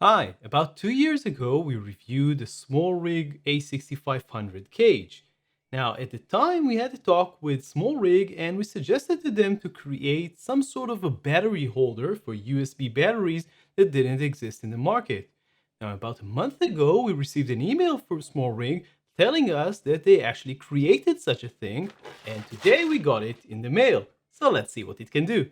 Hi, about 2 years ago, we reviewed the SmallRig A6500 cage. Now, at the time, we had a talk with SmallRig and we suggested to them to create some sort of a battery holder for USB batteries that didn't exist in the market. Now, about a month ago, we received an email from SmallRig telling us that they actually created such a thing, and today we got it in the mail. So let's see what it can do.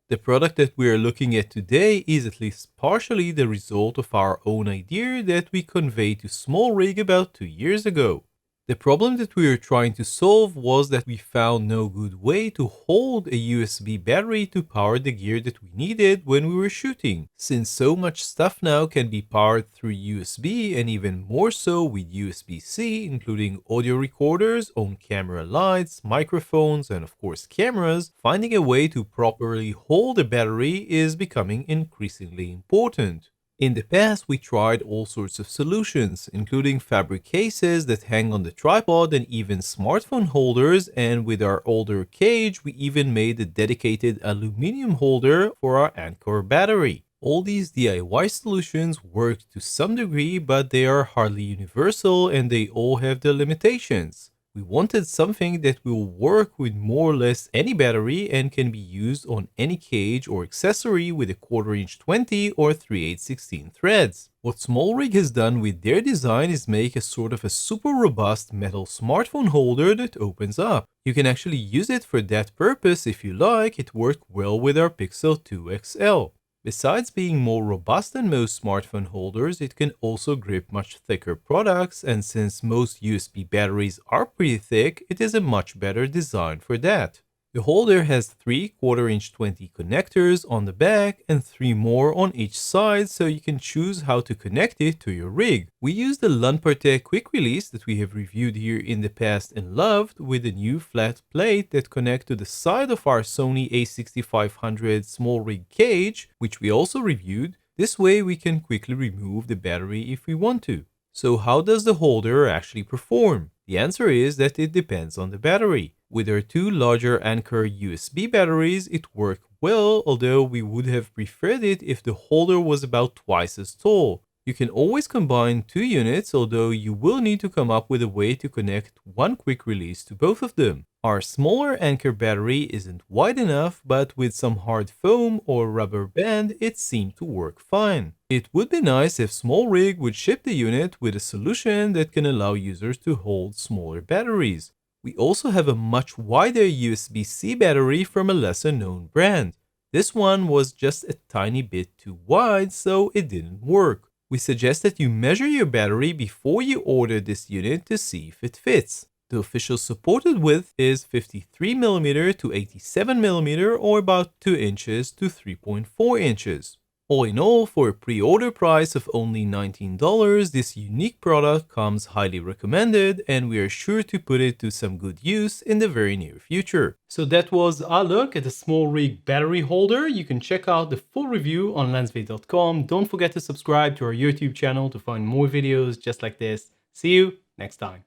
The product that we are looking at today is at least partially the result of our own idea that we conveyed to SmallRig about 2 years ago. The problem that we were trying to solve was that we found no good way to hold a USB battery to power the gear that we needed when we were shooting, since so much stuff now can be powered through USB and even more so with USB-C, including audio recorders, on-camera lights, microphones, and of course cameras. Finding a way to properly hold a battery is becoming increasingly important. In the past, we tried all sorts of solutions, including fabric cases that hang on the tripod and even smartphone holders, and with our older cage, we even made a dedicated aluminum holder for our Anchor battery. All these DIY solutions work to some degree, but they are hardly universal and they all have their limitations. We wanted something that will work with more or less any battery and can be used on any cage or accessory with a 1/4 inch 20 or 3/8 threads. What SmallRig has done with their design is make a sort of a super robust metal smartphone holder that opens up. You can actually use it for that purpose if you like. It worked well with our Pixel 2 XL. Besides being more robust than most smartphone holders, it can also grip much thicker products, and since most USB batteries are pretty thick, it is a much better design for that. The holder has 3 1/4 inch 20 connectors on the back and 3 more on each side, so you can choose how to connect it to your rig. We used the Lanparte quick release that we have reviewed here in the past and loved, with a new flat plate that connect to the side of our Sony A6500 SmallRig cage, which we also reviewed. This way we can quickly remove the battery if we want to. So how does the holder actually perform? The answer is that it depends on the battery. With our 2 larger Anchor USB batteries, it worked well, although we would have preferred it if the holder was about twice as tall. You can always combine 2 units, although you will need to come up with a way to connect one quick release to both of them. Our smaller Anchor battery isn't wide enough, but with some hard foam or rubber band, it seemed to work fine. It would be nice if SmallRig would ship the unit with a solution that can allow users to hold smaller batteries. We also have a much wider USB-C battery from a lesser known brand. This one was just a tiny bit too wide, so it didn't work. We suggest that you measure your battery before you order this unit to see if it fits. The official supported width is 53mm to 87mm, or about 2 inches to 3.4 inches. All in all, for a pre-order price of only $19, this unique product comes highly recommended, and we are sure to put it to some good use in the very near future. So that was our look at the SmallRig battery holder. You can check out the full review on LensVid.com. Don't forget to subscribe to our YouTube channel to find more videos just like this. See you next time.